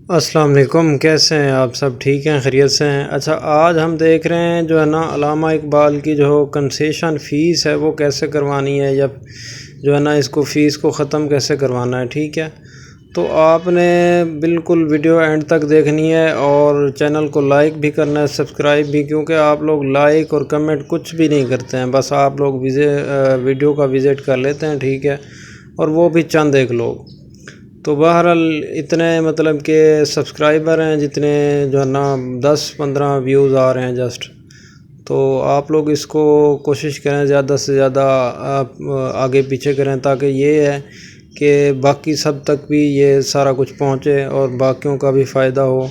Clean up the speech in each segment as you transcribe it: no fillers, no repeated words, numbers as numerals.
السلام علیکم، کیسے ہیں آپ؟ سب ٹھیک ہیں، خیریت سے ہیں؟ اچھا، آج ہم دیکھ رہے ہیں جو ہے نا علامہ اقبال کی جو کنسیشن فیس ہے وہ کیسے کروانی ہے، یا جو ہے نا اس کو فیس کو ختم کیسے کروانا ہے. ٹھیک ہے، تو آپ نے بالکل ویڈیو اینڈ تک دیکھنی ہے اور چینل کو لائک بھی کرنا ہے، سبسکرائب بھی، کیونکہ آپ لوگ لائک اور کمنٹ کچھ بھی نہیں کرتے ہیں، بس آپ لوگ ویڈیو کا وزٹ کر لیتے ہیں. ٹھیک ہے، اور وہ بھی چند ایک لوگ. تو بہرحال اتنے مطلب کہ سبسکرائبر ہیں جتنے جو ہے نا 10-15 ویوز آ رہے ہیں جسٹ. تو آپ لوگ اس کو کوشش کریں زیادہ سے زیادہ آپ آگے پیچھے کریں، تاکہ یہ ہے کہ باقی سب تک بھی یہ سارا کچھ پہنچے اور باقیوں کا بھی فائدہ ہو،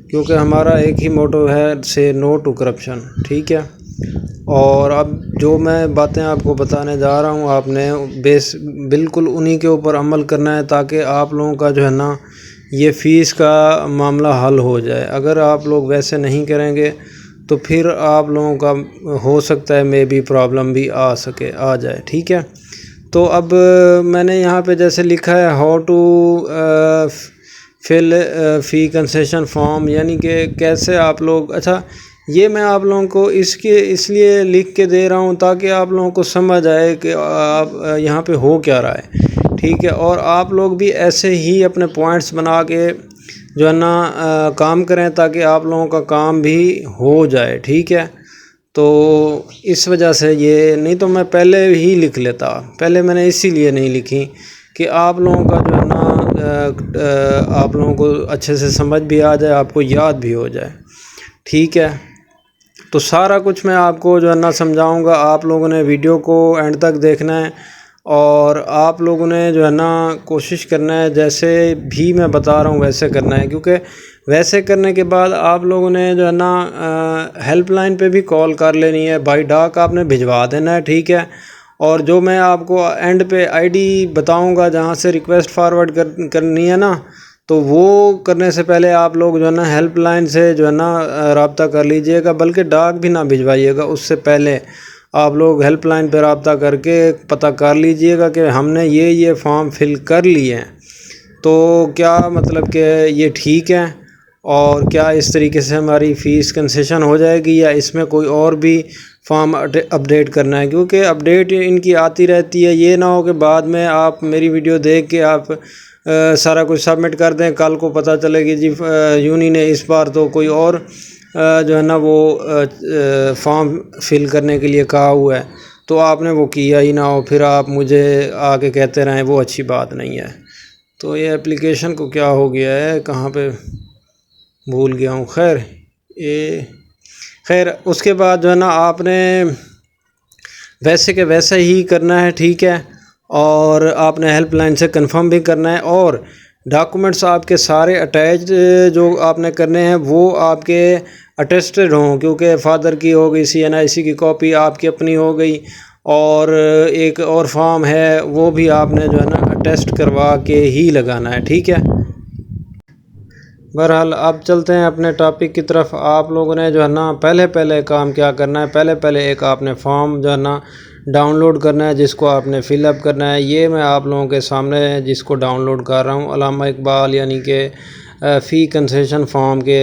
کیونکہ ہمارا ایک ہی موٹو ہے، سے نو ٹو کرپشن. ٹھیک ہے، اور اب جو میں باتیں آپ کو بتانے جا رہا ہوں آپ نے بالکل انہی کے اوپر عمل کرنا ہے، تاکہ آپ لوگوں کا جو ہے نا یہ فیس کا معاملہ حل ہو جائے. اگر آپ لوگ ویسے نہیں کریں گے تو پھر آپ لوگوں کا ہو سکتا ہے میں بھی پرابلم بھی آ جائے. ٹھیک ہے، تو اب میں نے یہاں پہ جیسے لکھا ہے ہاؤ ٹو فل فی کنسیشن فارم، یعنی کہ کیسے آپ لوگ. اچھا، یہ میں آپ لوگوں کو اس لیے لکھ کے دے رہا ہوں تاکہ آپ لوگوں کو سمجھ آئے کہ آپ یہاں پہ ہو کیا رہا ہے. ٹھیک ہے، اور آپ لوگ بھی ایسے ہی اپنے پوائنٹس بنا کے جو ہے نا کام کریں، تاکہ آپ لوگوں کا کام بھی ہو جائے. ٹھیک ہے، تو اس وجہ سے یہ نہیں تو میں پہلے ہی لکھ لیتا. پہلے میں نے اسی لیے نہیں لکھی کہ آپ لوگوں کا جو ہے نا آپ لوگوں کو اچھے سے سمجھ بھی آ جائے، آپ کو یاد بھی ہو جائے. ٹھیک ہے، تو سارا کچھ میں آپ کو جو ہے نا سمجھاؤں گا. آپ لوگوں نے ویڈیو کو اینڈ تک دیکھنا ہے، اور آپ لوگوں نے جو ہے نا کوشش کرنا ہے جیسے بھی میں بتا رہا ہوں ویسے کرنا ہے، کیونکہ ویسے کرنے کے بعد آپ لوگوں نے جو ہے نا ہیلپ لائن پہ بھی کال کر لینی ہے، بائی ڈاک آپ نے بھجوا دینا ہے. ٹھیک ہے، اور جو میں آپ کو اینڈ پہ آئی ڈی بتاؤں گا جہاں سے ریکویسٹ فارورڈ کرنی ہے نا، تو وہ کرنے سے پہلے آپ لوگ جو ہے نا ہیلپ لائن سے جو ہے نا رابطہ کر لیجئے گا، بلکہ ڈاک بھی نہ بھجوائیے گا. اس سے پہلے آپ لوگ ہیلپ لائن پہ رابطہ کر کے پتہ کر لیجئے گا کہ ہم نے یہ فارم فل کر لیے ہیں، تو کیا مطلب کہ یہ ٹھیک ہے، اور کیا اس طریقے سے ہماری فیس کنسیشن ہو جائے گی، یا اس میں کوئی اور بھی فارم اپڈیٹ کرنا ہے. کیونکہ اپڈیٹ ان کی آتی رہتی ہے، یہ نہ ہو کہ بعد میں آپ میری ویڈیو دیکھ کے آپ سارا کچھ سبمٹ کر دیں، کل کو پتہ چلے گی جی یونی نے اس بار تو کوئی اور جو ہے نا وہ فارم فل کرنے کے لیے کہا ہوا ہے، تو آپ نے وہ کیا ہی نہ ہو، پھر آپ مجھے آگے کہتے رہیں، وہ اچھی بات نہیں ہے. تو یہ اپلیکیشن کو کیا ہو گیا ہے، کہاں پہ بھول گیا ہوں. خیر اس کے بعد جو ہے نا آپ نے ویسے کہ ویسا ہی کرنا ہے. ٹھیک ہے، اور آپ نے ہیلپ لائن سے کنفرم بھی کرنا ہے، اور ڈاکومنٹس آپ کے سارے اٹیچ جو آپ نے کرنے ہیں وہ آپ کے اٹیسٹڈ ہوں، کیونکہ فادر کی ہو گئی CNIC کی کاپی، آپ کی اپنی ہو گئی، اور ایک اور فارم ہے وہ بھی آپ نے جو ہے نا اٹیسٹ کروا کے ہی لگانا ہے. ٹھیک ہے، بہرحال اب چلتے ہیں اپنے ٹاپک کی طرف. آپ لوگوں نے جو ہے نا پہلے کام کیا کرنا ہے، پہلے ایک آپ نے فارم جو ہے نا ڈاؤن لوڈ کرنا ہے، جس کو آپ نے فل اپ کرنا ہے. یہ میں آپ لوگوں کے سامنے جس کو ڈاؤن لوڈ کر رہا ہوں، علامہ اقبال یعنی کہ فی کنسیشن فارم کے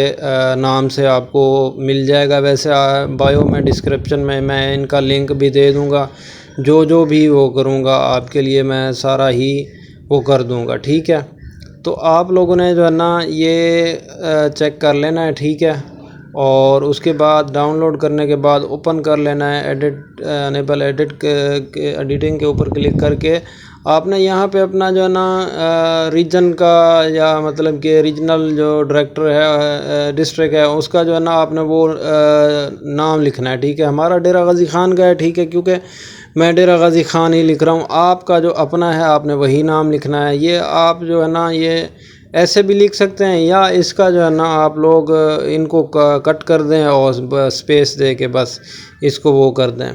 نام سے آپ کو مل جائے گا. ویسے بایو میں ڈسکرپشن میں ان کا لنک بھی دے دوں گا، جو بھی وہ کروں گا آپ کے لیے میں سارا ہی وہ کر دوں گا. ٹھیک ہے، تو آپ لوگوں نے جو ہے نا یہ چیک کر لینا ہے. ٹھیک ہے، اور اس کے بعد ڈاؤن لوڈ کرنے کے بعد اوپن کر لینا ہے. انیبل ایڈیٹنگ کے اوپر کلک کر کے آپ نے یہاں پہ اپنا جو ہے نا ریجن کا، یا مطلب کہ ریجنل جو ڈائریکٹر ہے ڈسٹرکٹ ہے اس کا جو ہے نا آپ نے وہ نام لکھنا ہے. ٹھیک ہے، ہمارا ڈیرہ غازی خان کا ہے. ٹھیک ہے، کیونکہ میں ڈیرہ غازی خان ہی لکھ رہا ہوں. آپ کا جو اپنا ہے آپ نے وہی نام لکھنا ہے. یہ آپ جو ہے نا یہ ایسے بھی لکھ سکتے ہیں، یا اس کا جو ہے نا آپ لوگ ان کو کٹ کر دیں اور اسپیس دے کے بس اس کو وہ کر دیں.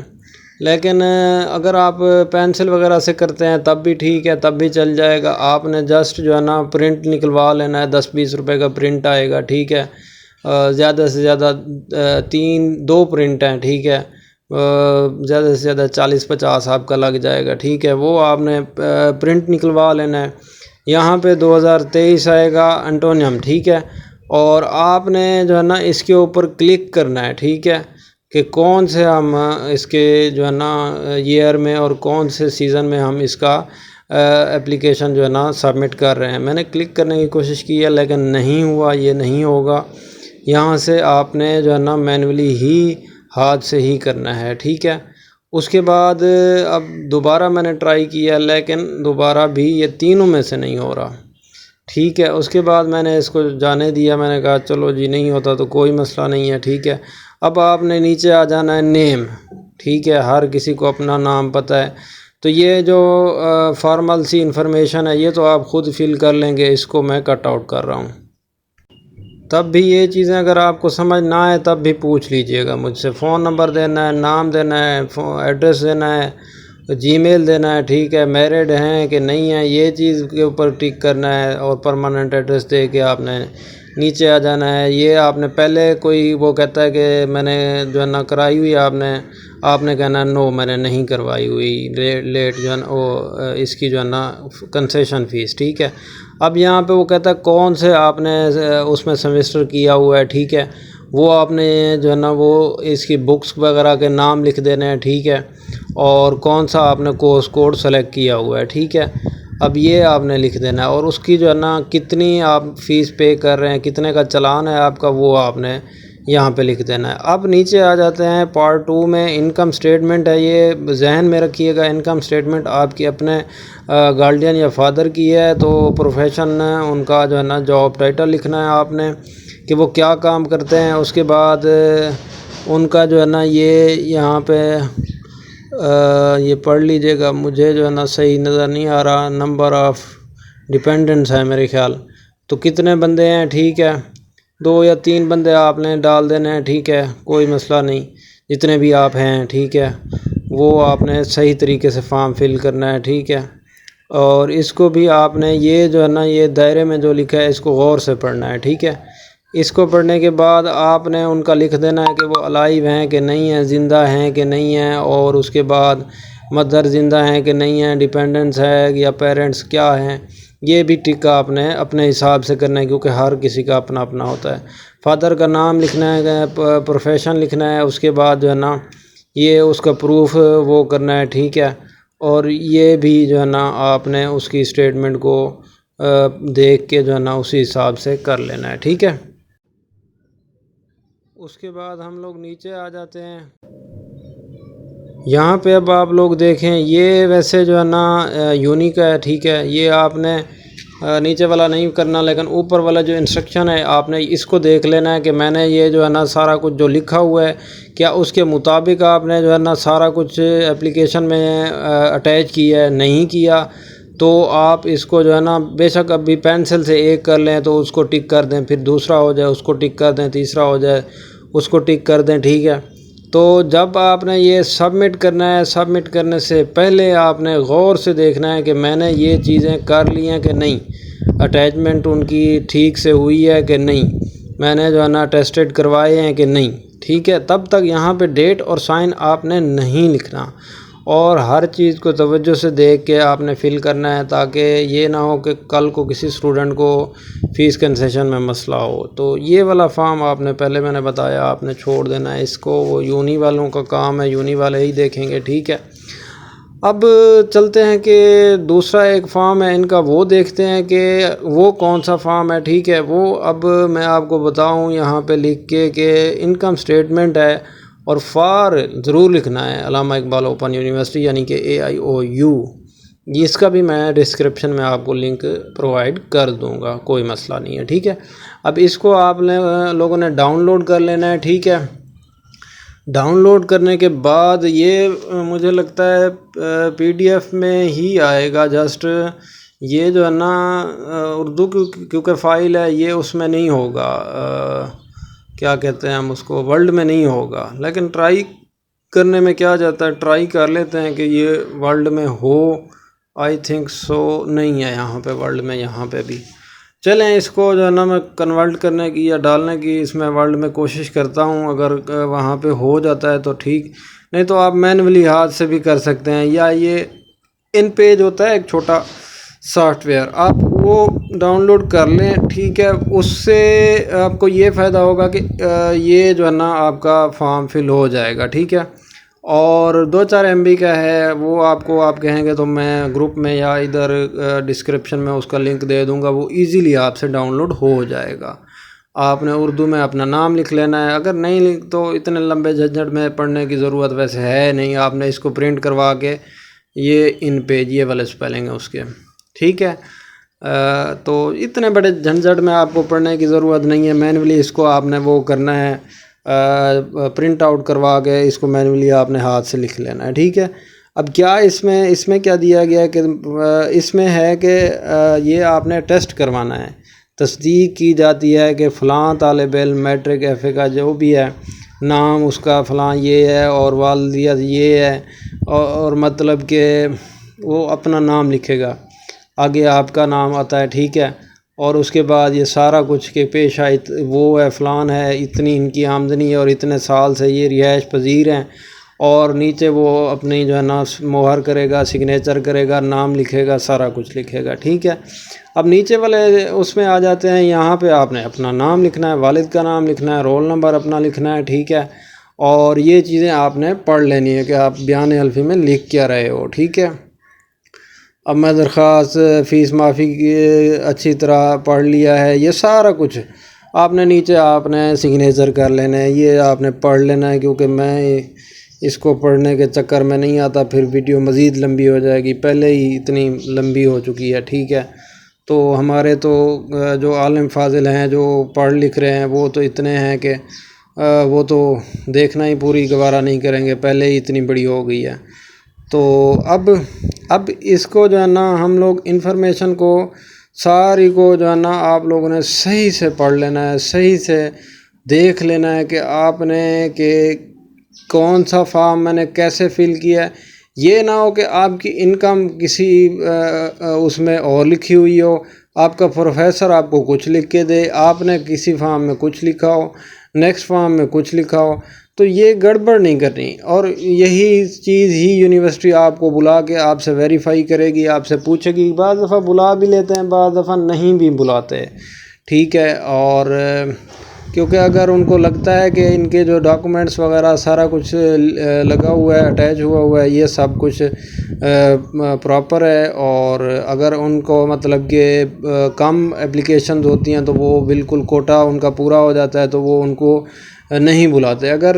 لیکن اگر آپ پینسل وغیرہ سے کرتے ہیں تب بھی ٹھیک ہے، تب بھی چل جائے گا. آپ نے جسٹ جو ہے نا پرنٹ نکلوا لینا ہے، 10-20 روپے کا پرنٹ آئے گا. ٹھیک ہے، زیادہ سے زیادہ 2 پرنٹ ہیں. ٹھیک ہے، زیادہ سے زیادہ 40-50 آپ کا لگ جائے گا. ٹھیک ہے، وہ آپ نے پرنٹ نکلوا لینا ہے. یہاں پہ 2023 آئے گا انٹونیم، ٹھیک ہے، اور آپ نے جو ہے نا اس کے اوپر کلک کرنا ہے، ٹھیک ہے، کہ کون سے ہم اس کے جو ہے نا ایئر میں اور کون سے سیزن میں ہم اس کا اپلیکیشن جو ہے نا سبمٹ کر رہے ہیں۔ میں نے کلک کرنے کی کوشش کی ہے لیکن نہیں ہوا، یہ نہیں ہوگا۔ یہاں سے آپ نے جو ہے نا مینولی ہی ہاتھ سے ہی کرنا ہے، ٹھیک ہے۔ اس کے بعد اب دوبارہ میں نے ٹرائی کیا لیکن دوبارہ بھی یہ تینوں میں سے نہیں ہو رہا، ٹھیک ہے۔ اس کے بعد میں نے اس کو جانے دیا، میں نے کہا چلو جی نہیں ہوتا تو کوئی مسئلہ نہیں ہے، ٹھیک ہے۔ اب آپ نے نیچے آ جانا ہے نیم، ٹھیک ہے، ہر کسی کو اپنا نام پتہ ہے، تو یہ جو فارمل سی انفارمیشن ہے یہ تو آپ خود فل کر لیں گے، اس کو میں کٹ آؤٹ کر رہا ہوں۔ تب بھی یہ چیزیں اگر آپ کو سمجھ نہ آئے تب بھی پوچھ لیجئے گا مجھ سے، فون نمبر دینا ہے، نام دینا ہے، ایڈریس دینا ہے، جی میل دینا ہے، ٹھیک ہے، میرڈ ہیں کہ نہیں ہیں یہ چیز کے اوپر ٹک کرنا ہے، اور پرماننٹ ایڈریس دے کے آپ نے نیچے آ جانا ہے۔ یہ آپ نے پہلے کوئی وہ کہتا ہے کہ میں نے جو ہے نا کرائی ہوئی آپ نے کہنا نو میں نے نہیں کروائی ہوئی، لیٹ جو ہے نا وہ اس کی جو ہے نا کنسیشن فیس، ٹھیک ہے۔ اب یہاں پہ وہ کہتا ہے کون سے آپ نے اس میں سیمسٹر کیا ہوا ہے، ٹھیک ہے، وہ آپ نے جو ہے نا وہ اس کی بکس وغیرہ کے نام لکھ دینے ہیں، ٹھیک ہے، اور کون سا آپ نے کورس کوڈ سلیکٹ کیا ہوا ہے، ٹھیک ہے۔ اب یہ آپ نے لکھ دینا ہے، اور اس کی جو ہے نا کتنی آپ فیس پے کر رہے ہیں، کتنے کا چلان ہے آپ کا، وہ آپ نے یہاں پہ لکھ دینا ہے۔ اب نیچے آ جاتے ہیں پارٹ 2 میں، انکم سٹیٹمنٹ ہے، یہ ذہن میں رکھیے گا انکم سٹیٹمنٹ آپ کی اپنے گارڈین یا فادر کی ہے تو پروفیشن ان کا جو ہے نا جاب ٹائٹل لکھنا ہے آپ نے کہ وہ کیا کام کرتے ہیں۔ اس کے بعد ان کا جو ہے نا یہ یہاں پہ یہ پڑھ لیجئے گا، مجھے جو ہے نا صحیح نظر نہیں آ رہا، نمبر آف ڈیپینڈنٹس ہے میرے خیال، تو کتنے بندے ہیں، ٹھیک ہے، 2 یا 3 بندے آپ نے ڈال دینے ہیں، ٹھیک ہے، کوئی مسئلہ نہیں، جتنے بھی آپ ہیں، ٹھیک ہے، وہ آپ نے صحیح طریقے سے فارم فل کرنا ہے، ٹھیک ہے۔ اور اس کو بھی آپ نے یہ جو ہے نا یہ دائرے میں جو لکھا ہے اس کو غور سے پڑھنا ہے، ٹھیک ہے۔ اس کو پڑھنے کے بعد آپ نے ان کا لکھ دینا ہے کہ وہ الائیو ہیں کہ نہیں ہیں، زندہ ہیں کہ نہیں ہیں، اور اس کے بعد مدر زندہ ہیں کہ نہیں ہیں، ڈیپینڈنٹس ہے یا پیرنٹس کیا ہیں، یہ بھی ٹک آپ نے اپنے حساب سے کرنا ہے کیونکہ ہر کسی کا اپنا اپنا ہوتا ہے۔ فادر کا نام لکھنا ہے، پروفیشن لکھنا ہے، اس کے بعد جو ہے نا یہ اس کا پروف وہ کرنا ہے، ٹھیک ہے، اور یہ بھی جو ہے نا آپ نے اس کی اسٹیٹمنٹ کو دیکھ کے جو ہے نا اسی حساب سے کر لینا ہے، ٹھیک ہے۔ اس کے بعد ہم لوگ نیچے آ جاتے ہیں، یہاں پہ اب آپ لوگ دیکھیں یہ ویسے جو ہے نا یونیک ہے، ٹھیک ہے، یہ آپ نے نیچے والا نہیں کرنا لیکن اوپر والا جو انسٹرکشن ہے آپ نے اس کو دیکھ لینا ہے کہ میں نے یہ جو ہے نا سارا کچھ جو لکھا ہوا ہے کیا اس کے مطابق آپ نے جو ہے نا سارا کچھ اپلیکیشن میں اٹیچ کیا ہے، نہیں کیا تو آپ اس کو جو ہے نا بے شک ابھی پینسل سے ایک کر لیں تو اس کو ٹک کر دیں، پھر دوسرا ہو جائے اس کو ٹک کر دیں، تیسرا ہو جائے اس کو ٹک کر دیں، ٹھیک ہے۔ تو جب آپ نے یہ سبمٹ کرنا ہے، سبمٹ کرنے سے پہلے آپ نے غور سے دیکھنا ہے کہ میں نے یہ چیزیں کر لی ہیں کہ نہیں، اٹیچمنٹ ان کی ٹھیک سے ہوئی ہے کہ نہیں، میں نے جو ہے نا ٹیسٹڈ کروائے ہیں کہ نہیں، ٹھیک ہے۔ تب تک یہاں پہ ڈیٹ اور سائن آپ نے نہیں لکھنا، اور ہر چیز کو توجہ سے دیکھ کے آپ نے فل کرنا ہے تاکہ یہ نہ ہو کہ کل کو کسی اسٹوڈنٹ کو فیس کنسیشن میں مسئلہ ہو۔ تو یہ والا فارم آپ نے پہلے میں نے بتایا آپ نے چھوڑ دینا ہے، اس کو وہ یونی والوں کا کام ہے، یونی والے ہی دیکھیں گے، ٹھیک ہے۔ اب چلتے ہیں کہ دوسرا ایک فارم ہے ان کا، وہ دیکھتے ہیں کہ وہ کون سا فارم ہے، ٹھیک ہے۔ وہ اب میں آپ کو بتاؤں یہاں پہ لکھ کے کہ انکم سٹیٹمنٹ ہے، اور فار ضرور لکھنا ہے علامہ اقبال اوپن یونیورسٹی یعنی کہ AIOU، اس کا بھی میں ڈسکرپشن میں آپ کو لنک پرووائڈ کر دوں گا، کوئی مسئلہ نہیں ہے، ٹھیک ہے۔ اب اس کو آپ لوگوں نے ڈاؤن لوڈ کر لینا ہے، ٹھیک ہے۔ ڈاؤن لوڈ کرنے کے بعد یہ مجھے لگتا ہے PDF میں ہی آئے گا، جسٹ یہ جو ہے نا اردو کیونکہ فائل ہے یہ اس میں نہیں ہوگا، کیا کہتے ہیں ہم اس کو، ورلڈ میں نہیں ہوگا، لیکن ٹرائی کرنے میں کیا جاتا ہے، ٹرائی کر لیتے ہیں کہ یہ ورلڈ میں ہو، آئی تھنک سو نہیں ہے یہاں پہ ورلڈ میں، یہاں پہ بھی چلیں اس کو جو ہے نا میں کنورٹ کرنے کی یا ڈالنے کی اس میں ورلڈ میں کوشش کرتا ہوں، اگر وہاں پہ ہو جاتا ہے تو ٹھیک، نہیں تو آپ مینولی ہاتھ سے بھی کر سکتے ہیں، یا یہ ان پیج ہوتا ہے ایک چھوٹا سافٹ ویئر آپ وہ ڈاؤن لوڈ کر لیں، ٹھیک ہے. اس سے آپ کو یہ فائدہ ہوگا کہ یہ جو ہے نا آپ کا فارم فل ہو جائے گا، ٹھیک ہے. اور 2-4 MB کا ہے، وہ آپ کو آپ کہیں گے تو میں گروپ میں یا ادھر ڈسکرپشن میں اس کا لنک دے دوں گا، وہ ایزیلی آپ سے ڈاؤن لوڈ ہو جائے گا. آپ نے اردو میں اپنا نام لکھ لینا ہے، اگر نہیں تو اتنے لمبے جھنجھٹ میں پڑھنے کی ضرورت ویسے ہے نہیں. آپ نے اس کو پرنٹ کروا کے یہ ان پیج یہ والے اسپیلنگ ہیں اس کے، ٹھیک ہے. تو اتنے بڑے جھنجھٹ میں آپ کو پڑھنے کی ضرورت نہیں ہے. مینولی اس کو آپ نے وہ کرنا ہے، پرنٹ آؤٹ کروا کے اس کو مینولی آپ نے ہاتھ سے لکھ لینا ہے، ٹھیک ہے. اب کیا اس میں کیا دیا گیا ہے کہ اس میں ہے کہ یہ آپ نے ٹیسٹ کروانا ہے. تصدیق کی جاتی ہے کہ فلاں طالب علم میٹرک ایف اے کا جو بھی ہے، نام اس کا فلاں یہ ہے اور والدیت یہ ہے، اور مطلب کہ وہ اپنا نام لکھے گا، آگے آپ کا نام آتا ہے، ٹھیک ہے. اور اس کے بعد یہ سارا کچھ کہ پیشہ وہ ہے، فلان ہے، اتنی ان کی آمدنی ہے اور اتنے سال سے یہ رہائش پذیر ہیں. اور نیچے وہ اپنی جو ہے نا مہر کرے گا، سگنیچر کرے گا، نام لکھے گا، سارا کچھ لکھے گا، ٹھیک ہے. اب نیچے والے اس میں آ جاتے ہیں، یہاں پہ آپ نے اپنا نام لکھنا ہے، والد کا نام لکھنا ہے، رول نمبر اپنا لکھنا ہے، ٹھیک ہے. اور یہ چیزیں آپ نے پڑھ لینی ہے کہ آپ بیان الفی میں لکھ کیا رہے ہو، ٹھیک ہے. اب میں درخواست فیس معافی کی اچھی طرح پڑھ لیا ہے، یہ سارا کچھ آپ نے نیچے آپ نے سگنیچر کر لینا ہے، یہ آپ نے پڑھ لینا ہے. کیونکہ میں اس کو پڑھنے کے چکر میں نہیں آتا، پھر ویڈیو مزید لمبی ہو جائے گی، پہلے ہی اتنی لمبی ہو چکی ہے، ٹھیک ہے. تو ہمارے تو جو عالم فاضل ہیں جو پڑھ لکھ رہے ہیں وہ تو اتنے ہیں کہ وہ تو دیکھنا ہی پوری گوارہ نہیں کریں گے، پہلے ہی اتنی بڑی ہو گئی ہے. تو اب اس کو جو ہے نا ہم لوگ انفارمیشن کو ساری کو جو ہے نا آپ لوگوں نے صحیح سے پڑھ لینا ہے، صحیح سے دیکھ لینا ہے کہ آپ نے کہ کون سا فارم میں نے کیسے فل کیا ہے. یہ نہ ہو کہ آپ کی انکم کسی اس میں اور لکھی ہوئی ہو، آپ کا پروفیسر آپ کو کچھ لکھ کے دے، آپ نے کسی فارم میں کچھ لکھا ہو، نیکسٹ فارم میں کچھ لکھا ہو. تو یہ گڑبڑ نہیں کرنی. اور یہی چیز ہی یونیورسٹی آپ کو بلا کے آپ سے ویریفائی کرے گی، آپ سے پوچھے گی. بعض دفعہ بلا بھی لیتے ہیں، بعض دفعہ نہیں بھی بلاتے، ٹھیک ہے. اور کیونکہ اگر ان کو لگتا ہے کہ ان کے جو ڈاکومنٹس وغیرہ سارا کچھ لگا ہوا ہے، اٹیچ ہوا ہے، یہ سب کچھ پراپر ہے، اور اگر ان کو مطلب کہ کم اپلیکیشنز ہوتی ہیں تو وہ بالکل کوٹا ان کا پورا ہو جاتا ہے تو وہ ان کو نہیں بلاتے. اگر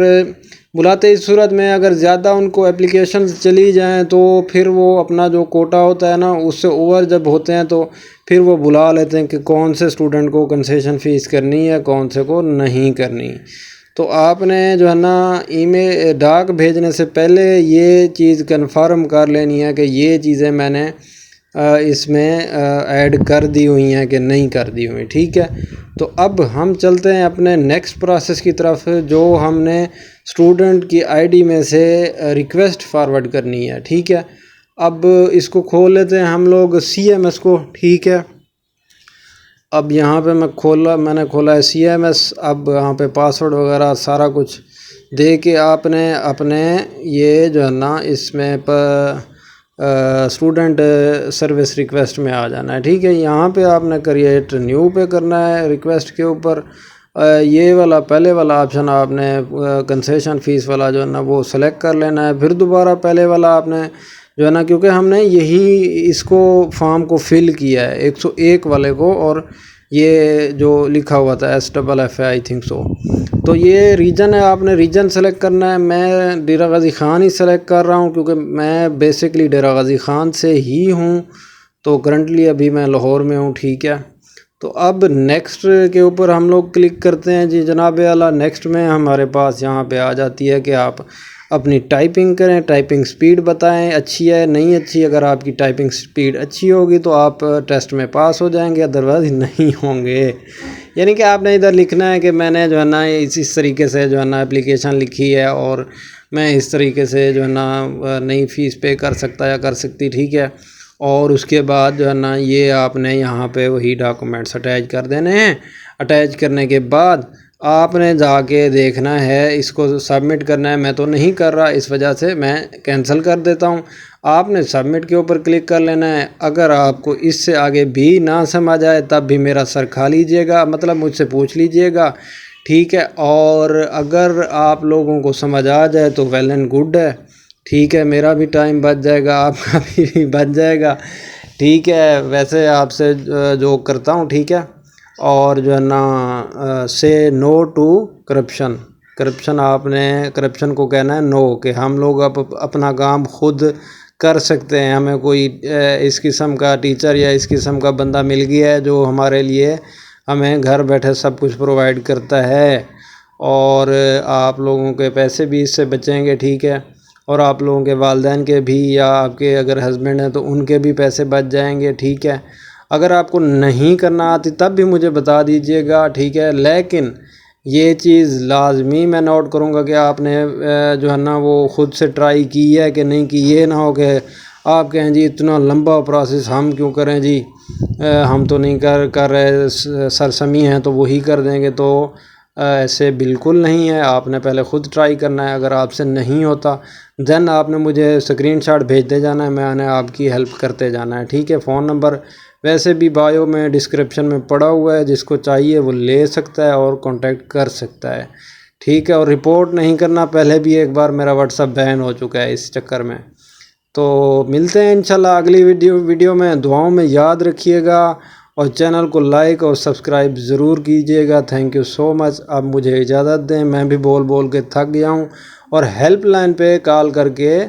بلاتے اس صورت میں اگر زیادہ ان کو اپلیکیشنز چلی جائیں تو پھر وہ اپنا جو کوٹا ہوتا ہے نا اس سے اوور جب ہوتے ہیں تو پھر وہ بلا لیتے ہیں کہ کون سے اسٹوڈنٹ کو کنسیشن فیس کرنی ہے، کون سے کو نہیں کرنی. تو آپ نے جو ہے نا ای میل ڈاک بھیجنے سے پہلے یہ چیز کنفرم کر لینی ہے کہ یہ چیزیں میں نے اس میں ایڈ کر دی ہوئی ہیں کہ نہیں کر دی ہوئی، ٹھیک ہے. تو اب ہم چلتے ہیں اپنے نیکسٹ پروسیس کی طرف، جو ہم نے اسٹوڈنٹ کی ID میں سے ریکویسٹ فارورڈ کرنی ہے، ٹھیک ہے. اب اس کو کھول لیتے ہیں ہم لوگ CMS کو، ٹھیک ہے. اب یہاں پہ میں نے کھولا ہے CMS. اب یہاں پہ پاسورڈ وغیرہ سارا کچھ دے کے آپ نے اپنے یہ جو ہے نا اس میں اسٹوڈنٹ سروس ریکویسٹ میں آ جانا ہے، ٹھیک ہے. یہاں پہ آپ نے کریٹ نیو پہ کرنا ہے ریکویسٹ کے اوپر. یہ والا پہلے والا آپشن آپ نے کنسیشن فیس والا جو ہے نا وہ سلیکٹ کر لینا ہے. پھر دوبارہ پہلے والا آپ نے جو ہے نا، کیونکہ ہم نے یہی اس کو فارم کو فل کیا ہے 101 والے کو، اور یہ جو لکھا ہوا تھا SFFA آئی تھنک سو. تو یہ ریجن ہے، آپ نے ریجن سلیکٹ کرنا ہے. میں ڈیرہ غازی خان ہی سلیکٹ کر رہا ہوں کیونکہ میں بیسکلی ڈیرہ غازی خان سے ہی ہوں. تو کرنٹلی ابھی میں لاہور میں ہوں، ٹھیک ہے. تو اب نیکسٹ کے اوپر ہم لوگ کلک کرتے ہیں. جی جناب اعلیٰ، نیکسٹ میں ہمارے پاس یہاں پہ آ جاتی ہے کہ آپ اپنی ٹائپنگ کریں، ٹائپنگ سپیڈ بتائیں اچھی ہے نہیں اچھی. اگر آپ کی ٹائپنگ سپیڈ اچھی ہوگی تو آپ ٹیسٹ میں پاس ہو جائیں گے، ادروائز نہیں ہوں گے. یعنی کہ آپ نے ادھر لکھنا ہے کہ میں نے جو ہے نا اس طریقے سے جو ہے نا اپلیکیشن لکھی ہے اور میں اس طریقے سے جو ہے نا نہیں فیس پے کر سکتا یا کر سکتی، ٹھیک ہے. اور اس کے بعد جو ہے نا یہ آپ نے یہاں پہ وہی ڈاکومنٹس اٹیچ کر دینے ہیں. اٹیچ کرنے کے بعد آپ نے جا کے دیکھنا ہے، اس کو سبمٹ کرنا ہے. میں تو نہیں کر رہا، اس وجہ سے میں کینسل کر دیتا ہوں. آپ نے سبمٹ کے اوپر کلک کر لینا ہے۔ اگر آپ کو اس سے آگے بھی نہ سمجھ آئے تب بھی میرا سر کھا لیجئے گا، مطلب مجھ سے پوچھ لیجئے گا، ٹھیک ہے۔ اور اگر آپ لوگوں کو سمجھ آ جائے تو ویل اینڈ گڈ ہے، ٹھیک ہے، میرا بھی ٹائم بچ جائے گا، آپ کا بھی بچ جائے گا، ٹھیک ہے۔ ویسے آپ سے جو کرتا ہوں، ٹھیک ہے، اور جو ہے نا سے نو ٹو کرپشن، آپ نے کرپشن کو کہنا ہے نو، کہ ہم لوگ اپنا کام خود کر سکتے ہیں، ہمیں کوئی اس قسم کا ٹیچر یا اس قسم کا بندہ مل گیا ہے جو ہمارے لیے ہمیں گھر بیٹھے سب کچھ پرووائڈ کرتا ہے، اور آپ لوگوں کے پیسے بھی اس سے بچیں گے، ٹھیک ہے، اور آپ لوگوں کے والدین کے بھی، یا آپ کے اگر ہسبینڈ ہیں تو ان کے بھی پیسے بچ جائیں گے، ٹھیک ہے۔ اگر آپ کو نہیں کرنا آتی تب بھی مجھے بتا دیجئے گا، ٹھیک ہے، لیکن یہ چیز لازمی میں نوٹ کروں گا کہ آپ نے جو ہے نا وہ خود سے ٹرائی کی ہے کہ نہیں کی۔ یہ نہ ہو کہ آپ کہیں جی اتنا لمبا پروسیس ہم کیوں کریں جی، ہم تو نہیں کر رہے، سرسمی ہیں تو وہی کر دیں گے، تو ایسے بالکل نہیں ہے۔ آپ نے پہلے خود ٹرائی کرنا ہے، اگر آپ سے نہیں ہوتا دین آپ نے مجھے اسکرین شاٹ بھیجتے جانا ہے، میں نے آپ کی ہیلپ کرتے جانا ہے، ٹھیک ہے۔ فون نمبر ویسے بھی بایو میں ڈسکرپشن میں پڑا ہوا ہے، جس کو چاہیے وہ لے سکتا ہے اور کانٹیکٹ کر سکتا ہے، ٹھیک ہے۔ اور رپورٹ نہیں کرنا، پہلے بھی ایک بار میرا واٹس ایپ بین ہو چکا ہے اس چکر میں۔ تو ملتے ہیں انشاءاللہ اگلی ویڈیو میں، دعاؤں میں یاد رکھیے گا، اور چینل کو لائک اور سبسکرائب ضرور کیجیے گا۔ تھینک یو سو مچ۔ اب مجھے اجازت دیں، میں بھی بول کے تھک گیا ہوں، اور ہیلپ لائن پہ کال کر کے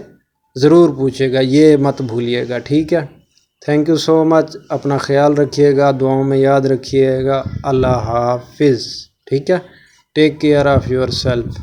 ضرور پوچھے گا، یہ مت بھولیے گا، ٹھیک ہے۔ تھینک یو سو مچ، اپنا خیال رکھیے گا، دعاؤں میں یاد رکھیے گا۔ اللہ حافظ، ٹھیک ہے۔ Take care of your self.